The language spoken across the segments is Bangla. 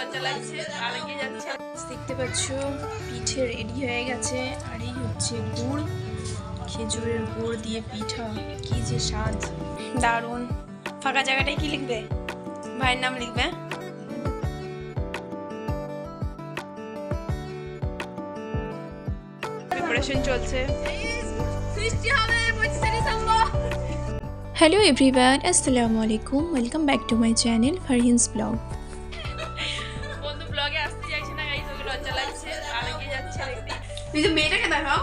লজ্জা লাগছে আর এগিয়ে যাচ্ছে। দেখতে পাচ্ছ পিঠে রেডি হয়ে গেছে আর এই হচ্ছে গুড়, খেজুরের গুড় দিয়ে পিঠা, কি যে স্বাদ, দারুণ। ফাঁকা জায়গাটায় কি লিখবে? ভাইয়ের নাম লিখবে। প্রিপারেশন চলছে। হ্যালো এভরিওয়ান, আসসালামু আলাইকুম, welcome back to my channel Farhin's vlog. বন্ধু ব্লগে আসতে চাইছে না গাইস, ওকে লজ্জা লাগছে আর এগিয়ে যাচ্ছে। এই যে মেয়েটাকে দেখাও,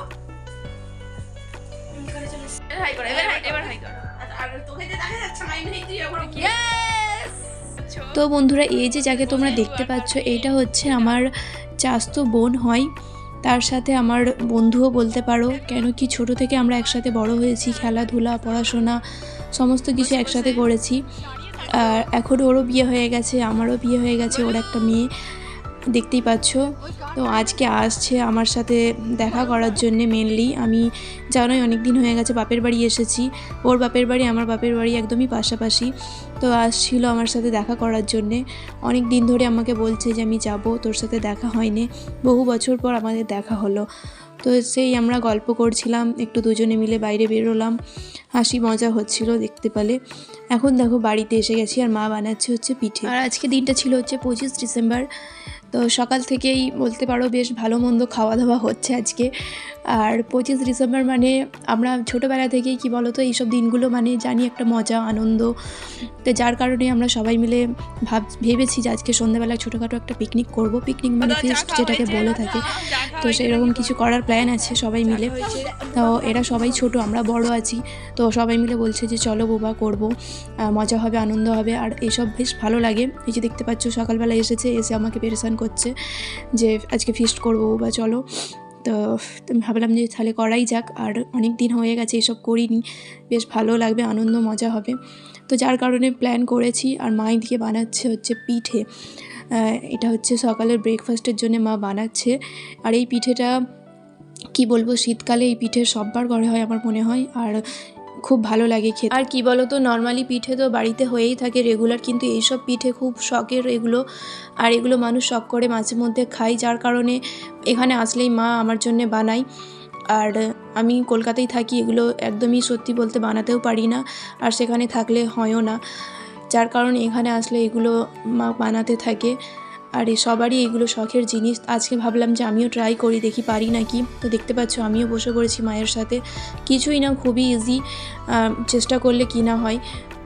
হাই করো, এবার হাই করো। আর তোকে যে দেখা যাচ্ছে না, আমি তুই এখন কি? তো বন্ধুরা, এই যে যাকে তোমরা দেখতে পাচ্ছ, এটা হচ্ছে আমার চাচাতো বোন হয়, তার সাথে আমার বন্ধুও বলতে পারো। কেন কি ছোট থেকে আমরা একসাথে বড় হয়েছি, খেলাধুলা পড়াশোনা সমস্ত কিছু একসাথে করেছি। আর এখন ওরও বিয়ে হয়ে গেছে, আমারও বিয়ে হয়ে গেছে, ওর একটা মেয়ে দেখতেই পাচ্ছ। তো আজকে আসছে আমার সাথে দেখা করার জন্যে। মেনলি আমি জানোই অনেক দিন হয়ে গেছে বাপের বাড়ি এসেছি, ওর বাপের বাড়ি আমার বাপের বাড়ি একদমই পাশাপাশি। তো আসছিল আমার সাথে দেখা করার জন্যে। অনেক দিন ধরে আমাকে বলছে যে আমি যাব, তোর সাথে দেখা হয়নি, বহু বছর পর আমাদের দেখা হলো। তো সেই আমরা গল্প করছিলাম, একটু দুজনে মিলে বাইরে বেরোলাম, হাসি মজা হচ্ছিল দেখতে পেলে। এখন দেখো বাড়িতে এসে গেছি আর মা বানাচ্ছে হচ্ছে পিঠে। আর আজকে দিনটা ছিল হচ্ছে 25 ডিসেম্বর। তো সকাল থেকেই বলতে পারো বেশ ভালো মন্দ খাওয়া দাওয়া হচ্ছে আজকে। আর 25 ডিসেম্বর মানে আমরা ছোটোবেলা থেকেই কি বলো তো, এইসব দিনগুলো মানে জানি একটা মজা আনন্দ। তো যার কারণে আমরা সবাই মিলে ভেবেছি যে আজকে সন্ধ্যাবেলায় ছোটোখাটো একটা পিকনিক করব। পিকনিক মানে ফিস্ট যেটাকে বলে থাকে। তো সেরকম কিছু করার প্ল্যান আছে সবাই মিলে। তো এরা সবাই ছোট, আমরা বড় আছি। তো সবাই মিলে বলছে যে চলো বাবা করব, মজা হবে, আনন্দ হবে। আর এসব বেশ ভালো লাগে। এই যে দেখতে পাচ্ছ সকালবেলা এসে আমাকে পেরেশান করছে যে আজকে ফিস্ট করবো বা চলো। তো ভাবলাম যে তাহলে করাই যাক, আর অনেক দিন হয়ে গেছে এসব করিনি, বেশ ভালো লাগবে, আনন্দ মজা হবে। তো যার কারণে প্ল্যান করেছি। আর মাই দিয়ে বানাচ্ছে হচ্ছে পিঠে। এটা হচ্ছে সকালের ব্রেকফাস্টের জন্য মা বানাচ্ছে। আর এই পিঠেটা কি বলবো, শীতকালে এই পিঠে সববার ঘরে হয় আমার মনে হয়, আর খুব ভালো লাগে খেতে। আর কি বলো তো, নর্মালি পিঠে তো বাড়িতে হয়েই থাকে রেগুলার, কিন্তু এইসব পিঠে খুব শখের এগুলো। আর এগুলো মানুষ শখ করে মাঝে মধ্যে খায়, যার কারণে এখানে আসলেই মা আমার জন্য বানায়। আর আমি কলকাতায় থাকি, এগুলো একদমই সত্যি বলতে বানাতেও পারি না, আর সেখানে থাকলে হয়ও না। যার কারণে এখানে আসলে এগুলো মা বানাতে থাকে। আর সবারই এগুলো শখের জিনিস। আজকে ভাবলাম যে আমিও ট্রাই করি, দেখি পারি নাকি। তো দেখতে পাচ্ছ আমিও বসে পড়েছি মায়ের সাথে। কিছুই না, খুবই ইজি, চেষ্টা করলে কি না হয়।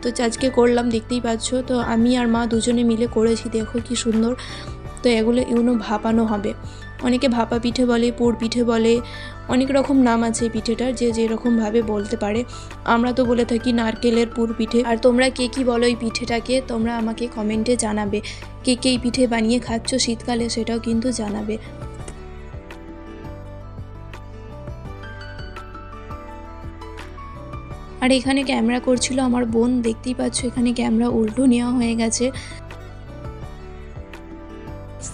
তো আজকে করলাম, দেখতেই পাচ্ছ। তো আমি আর মা দুজনে মিলে করেছি, দেখো কি সুন্দর। তো এগুলো ভাপানো হবে। অনেকে ভাপা পিঠে বলে, পোড় পিঠে বলে, অনেক রকম নাম আছে এই পিঠেটার, যে যেরকমভাবে বলতে পারে। আমরা তো বলে থাকি নারকেলের পুর পিঠে। আর তোমরা কে কী বলো এই পিঠেটাকে, তোমরা আমাকে কমেন্টে জানাবে। কে কে এই পিঠে বানিয়ে খাচ্ছ শীতকালে, সেটাও কিন্তু জানাবে। আর এখানে ক্যামেরা করছিল আমার বোন, দেখতেই পাচ্ছ এখানে ক্যামেরা উল্টো নেওয়া হয়ে গেছে।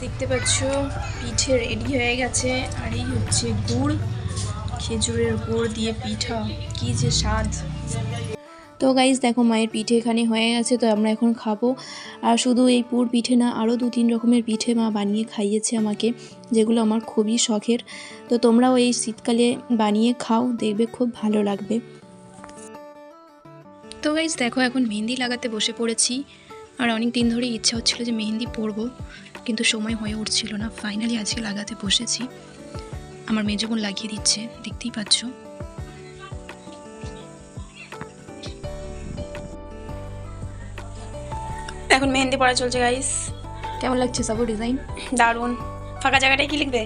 দেখতে পাচ্ছ পিঠে রেডি হয়ে গেছে আর এই হচ্ছে গুড়, খেজুরের গুড় দিয়ে পিঠা, কি যে স্বাদ। তো গাইস দেখো মায়ের পিঠে এখানে হয়ে গেছে, তো আমরা এখন খাবো। আর শুধু এই পুর পিঠে না, আরও 2-3 রকমের পিঠে মা বানিয়ে খাইয়েছে আমাকে, যেগুলো আমার খুবই শখের। তো তোমরাও এই শীতকালে বানিয়ে খাও, দেখবে খুব ভালো লাগবে। তো গাইস দেখো এখন মেহেন্দি লাগাতে বসে পড়েছি। আর অনেক দিন ধরে ইচ্ছা হচ্ছিল যে মেহেন্দি পরবো, কিন্তু সময় হয়ে উঠছিল না। ফাইনালি আজকে লাগাতে বসেছি। আমার মেয়ে বোন লাগিয়ে দিচ্ছে, দেখতেই পাচ্ছ। এখন মেহেন্দি পড়া চলছে গাইস। কেমন লাগছে সব ডিজাইন? দারুণ। ফাঁকা জায়গাটায় কি লিখবে?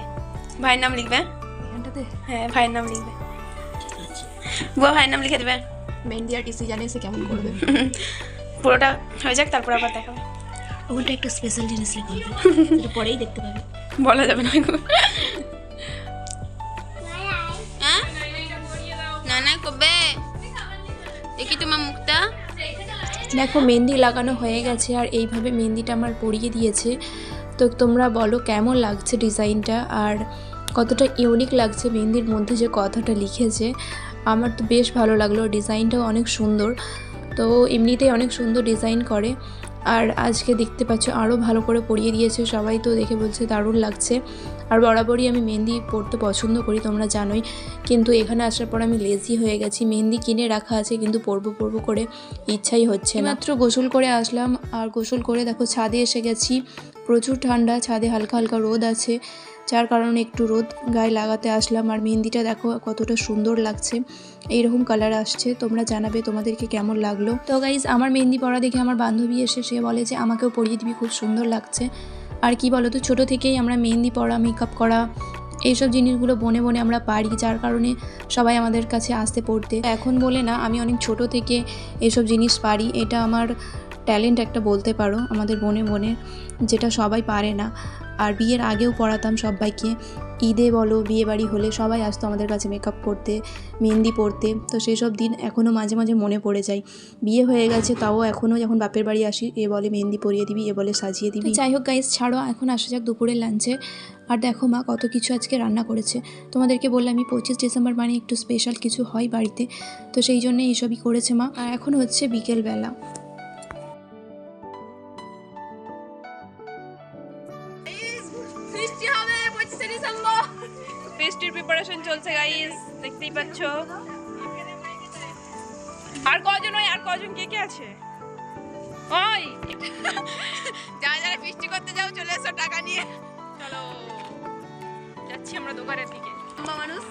ভাইয়ের নাম লিখবে এখানটাতে। হ্যাঁ, ভাইয়ের নাম লিখবে। বুয়া ভাইয়ের নাম লিখে দেবে। মেহেন্দি আর্টিস্ট জানে সে কেমন করবে। পুরোটা হয়ে যাক, তারপর আবার দেখাবে। ওটা একটা স্পেশাল জিনিস লিখবে, এটা পরেই দেখতে পাবে, বলা যাবে না। না কবে দেখি তোমার মুখটা। দেখো মেহেন্দি লাগানো হয়ে গেছে, আর এইভাবে মেহেন্দিটা আমার পরিয়ে দিয়েছে। তো তোমরা বলো কেমন লাগছে ডিজাইনটা, আর কতটা ইউনিক লাগছে মেহেন্দির মধ্যে যে কথাটা লিখেছে। আমার তো বেশ ভালো লাগলো, ডিজাইনটাও অনেক সুন্দর। তো এমনিতেই অনেক সুন্দর ডিজাইন করে। আর আজকে দেখতে পাচ্ছ আরও ভালো করে পরিয়ে দিয়েছে, সবাই তো দেখে বলছে দারুণ লাগছে। আর বরাবরই আমি মেহেন্দি পরতে পছন্দ করি, তোমরা জানোই, কিন্তু এখানে আসার পর আমি লেজি হয়ে গেছি। মেহেন্দি কিনে রাখা আছে কিন্তু পরবো করে ইচ্ছাই হচ্ছে না। মাত্র গোসল করে আসলাম, আর গোসল করে দেখো ছাদে এসে গেছি। প্রচুর ঠান্ডা, ছাদে হালকা হালকা রোদ আছে, যার কারণে একটু রোদ গায়ে লাগাতে আসলাম। আর মেহেন্দিটা দেখো কতটা সুন্দর লাগছে, এইরকম কালার আসছে। তোমরা জানাবে তোমাদেরকে কেমন লাগলো। তো গাইজ, আমার মেহেন্দি পরা দেখে আমার বান্ধবী এসে সে বলে যে আমাকেও পরিয়ে দিবি, খুব সুন্দর লাগছে। আর কি বলো তো, ছোটো থেকেই আমরা মেহেন্দি পরা, মেকআপ করা, এইসব জিনিসগুলো বনে বনে আমরা পারি, যার কারণে সবাই আমাদের কাছে আসতে পড়তে। এখন বলে না, আমি অনেক ছোট থেকে এসব জিনিস পারি, এটা আমার ট্যালেন্ট একটা বলতে পারো আমাদের বনে বনে, যেটা সবাই পারে না। আর বিয়ের আগেও পড়াতাম সবাইকে, ঈদে বলো বিয়ে বাড়ি হলে সবাই আসতো আমাদের কাছে মেকআপ করতে, মেহেন্দি পরতে। তো সেই সব দিন এখনও মাঝে মাঝে মনে পড়ে যায়। বিয়ে হয়ে গেছে তাও এখনও যখন বাপের বাড়ি আসি, এ বলে মেহেন্দি পরিয়ে দিবি, এ বলে সাজিয়ে দিবি। যাই হোক গাইস, ছাড়ো, এখন আসা যাক দুপুরের লাঞ্চে। আর দেখো মা কত কিছু আজকে রান্না করেছে। তোমাদেরকে বললাম আমি 25 ডিসেম্বর মানে একটু স্পেশাল কিছু হয় বাড়িতে, তো সেই জন্য এইসবই করেছে মা। আর এখন হচ্ছে বিকেলবেলা। ফেস্টির প্রিপারেশন চলছে গাইস, দেখতেই পাচ্ছ। আর কজন কে কে আছে? ওই যারা ফেস্টি করতে যাও চলে এসো টাকা নিয়ে। চলো যাচ্ছি আমরা দোকানের দিকে। মানুষ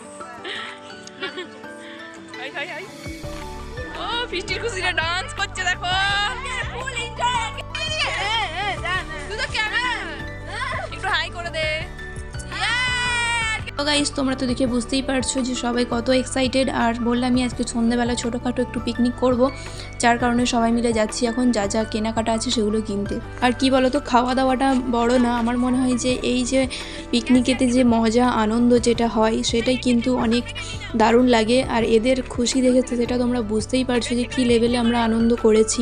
ও ফেস্টির খুশিতে ডান্স করছে দেখো। একটু হাই করে দে। তো গাইস, তোমরা তো দেখে বুঝতেই পারছো যে সবাই কত এক্সাইটেড। আর বললাম আমি আজকে সন্ধ্যাবেলা ছোটোখাটো একটু পিকনিক করব, যার কারণে সবাই মিলে যাচ্ছি এখন যা যা কেনাকাটা আছে সেগুলো কিনতে। আর কি বলো তো, খাওয়া দাওয়াটা বড় না, আমার মনে হয় যে এই যে পিকনিকেতে যে মজা আনন্দ যেটা হয় সেটাই কিন্তু অনেক দারুণ লাগে। আর এদের খুশি দেখেছে সেটা তোমরা বুঝতেই পারছো যে কী লেভেলে আমরা আনন্দ করেছি।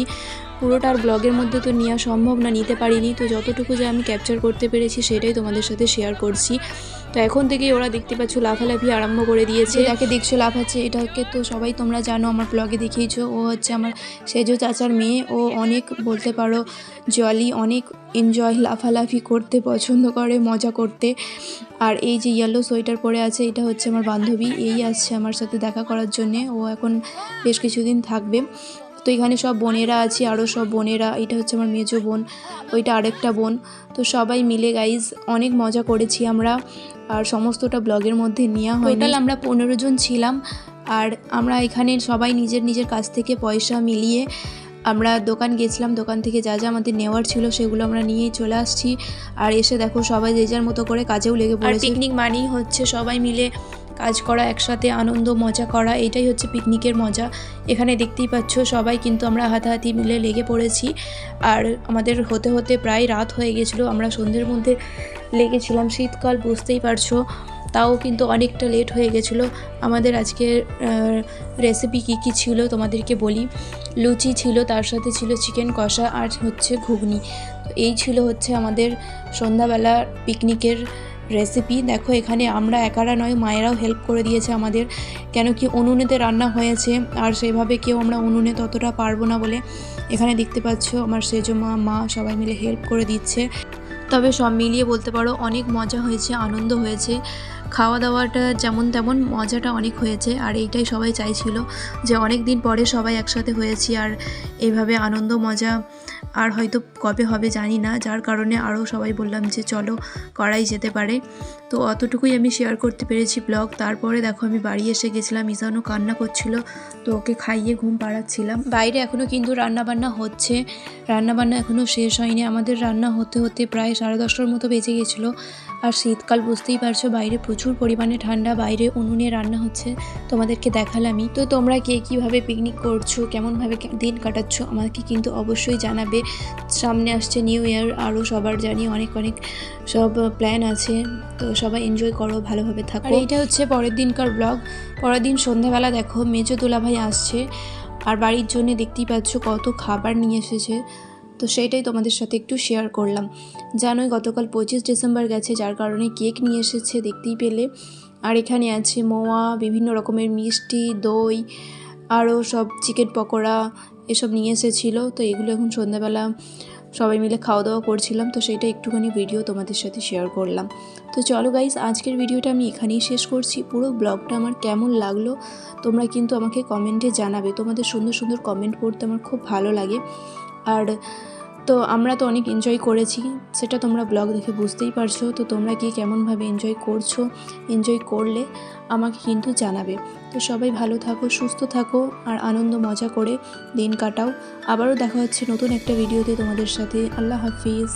পুরোটা আর ব্লগের মধ্যে তো নেওয়া সম্ভব না, নিতে পারিনি, তো যতটুকু যে আমি ক্যাপচার করতে পেরেছি সেটাই তোমাদের সাথে শেয়ার করছি। তো এখন থেকেই ওরা দেখতে পাচ্ছ লাফালাফি আরম্ভ করে দিয়েছে। যাকে দেখছো লাফাচ্ছে, এটাকে তো সবাই তোমরা জানো, আমার ব্লগে দেখিয়েছো, ও হচ্ছে আমার সেজো চাচার মেয়ে। ও অনেক বলতে পারো জলি, অনেক এনজয়, লাফালাফি করতে পছন্দ করে, মজা করতে। আর এই যে ইয়েলো সোয়েটার পরে আছে, এটা হচ্ছে আমার বান্ধবী, এই আসছে আমার সাথে দেখা করার জন্যে। ও এখন বেশ কিছুদিন থাকবে। তো এখানে সব বোনেরা আছে, আরও সব বোনেরা, এটা হচ্ছে আমার মেজো বোন, ওইটা আরেকটা বোন। তো সবাই মিলে গাইজ অনেক মজা করেছি আমরা, আর সমস্তটা ব্লগের মধ্যে নেওয়া হয়। টোটাল আমরা 15 জন ছিলাম। আর আমরা এখানে সবাই নিজের কাছ থেকে পয়সা মিলিয়ে আমরা দোকান গেছিলাম, দোকান থেকে যা যা আমাদের নেওয়ার ছিল সেগুলো আমরা নিয়ে চলে আসছি। আর এসে দেখো সবাই যে যার মতো করে কাজেও লেগে পড়েছে। পিকনিক মানেই হচ্ছে সবাই মিলে কাজ করা, একসাথে আনন্দ মজা করা, এটাই হচ্ছে পিকনিকের মজা। এখানে দেখতেই পাচ্ছ সবাই কিন্তু আমরা হাতাহাতি মিলে লেগে পড়েছি। আর আমাদের হতে হতে প্রায় রাত হয়ে গেছিলো, আমরা সন্ধ্যের মধ্যে লেগেছিলাম। শীতকাল বুঝতেই পারছো, তাও কিন্তু অনেকটা লেট হয়ে গেছিলো। আমাদের আজকে রেসিপি কী ছিল তোমাদেরকে বলি। লুচি ছিল, তার সাথে ছিল চিকেন কষা, আর হচ্ছে ঘুগনি। তো এই ছিল হচ্ছে আমাদের সন্ধ্যাবেলা পিকনিকের রেসিপি। দেখো এখানে আমরা একারা নয়, মায়েরাও হেল্প করে দিয়েছে আমাদের, কেন কি উনুনেতে রান্না হয়েছে, আর সেভাবে কেউ আমরা উনুনে ততটা পারবো না বলে এখানে দেখতে পাচ্ছ আমার সেজো মা সবাই মিলে হেল্প করে দিচ্ছে। তবে সব মিলিয়ে বলতে পারো অনেক মজা হয়েছে, আনন্দ হয়েছে। খাওয়া দাওয়াটা যেমন তেমন, মজাটা অনেক হয়েছে। আর এইটাই সবাই চাইছিল যে অনেক দিন পরে সবাই একসাথে হয়েছি, আর এইভাবে আনন্দ মজা আর হয়তো কবে হবে জানি না, যার কারণে আরও সবাই বললাম যে চলো করাই যেতে পারে। তো অতটুকুই আমি শেয়ার করতে পেরেছি ব্লগ। তারপরে দেখো আমি বাড়ি এসে গেছিলাম, ইসানও কান্না করছিল, তো ওকে খাইয়ে ঘুম পাড়াচ্ছিলাম। বাইরে এখনও কিন্তু রান্নাবান্না হচ্ছে, রান্নাবান্না এখনও শেষ হয়নি। আমাদের রান্না হতে হতে প্রায় 10:30টার মতো বেজে গেছিলো। আর শীতকাল বুঝতেই পারছো, বাইরে প্রচুর পরিমাণে ঠান্ডা, বাইরে উনুনে রান্না হচ্ছে, তোমাদেরকে দেখালামই। তো তোমরা কে কীভাবে পিকনিক করছো, কেমনভাবে দিন কাটাচ্ছো আমাকে কিন্তু অবশ্যই জানাবে। সামনে আসছে নিউ ইয়ার, আরও সবার জানি অনেক অনেক সব প্ল্যান আছে, তো সবাই এনজয় করো, ভালোভাবে থাকো। আর এইটা হচ্ছে পরের দিনকার ব্লগ। পরের দিন সন্ধ্যাবেলা দেখো মেজো দুলাভাই আসছে, আর বাড়ির জন্য দেখতেই পাচ্ছ কত খাবার নিয়ে এসেছে। তো সেইটাই তোমাদের সাথে একটু শেয়ার করলাম। জানোই গতকাল 25 ডিসেম্বর গেছে, যার কারণে কেক নিয়ে এসেছে দেখতেই পেলে। আর এখানে আছে মোয়া, বিভিন্ন রকমের মিষ্টি, দই, আরও সব চিকেন পকোড়া এসব নিয়ে এসেছিলো। তো এগুলো এখন সন্ধ্যাবেলা সবাই মিলে খাওয়া দাওয়া করছিলাম, তো সেইটা একটুখানি ভিডিও তোমাদের সাথে শেয়ার করলাম। তো চলো গাইস, আজকের ভিডিওটা আমি এখানেই শেষ করছি। পুরো ব্লগটা আমার কেমন লাগলো তোমরা কিন্তু আমাকে কমেন্টে জানাবে। তোমাদের সুন্দর সুন্দর কমেন্ট পড়তে আমার খুব ভালো লাগে। আর তো আমরা তো অনেক এনজয় করেছি, সেটা তোমরা ব্লগ দেখে বুঝতেই পারছো। তো তোমরা কি কেমনভাবে এনজয় করছো, এনজয় করলে আমাকে কিন্তু জানাবে। তো সবাই ভালো থাকো, সুস্থ থাকো আর আনন্দ মজা করে দিন কাটাও। আবারও দেখা হচ্ছে নতুন একটা ভিডিওতে তোমাদের সাথে। আল্লাহ হাফিজ।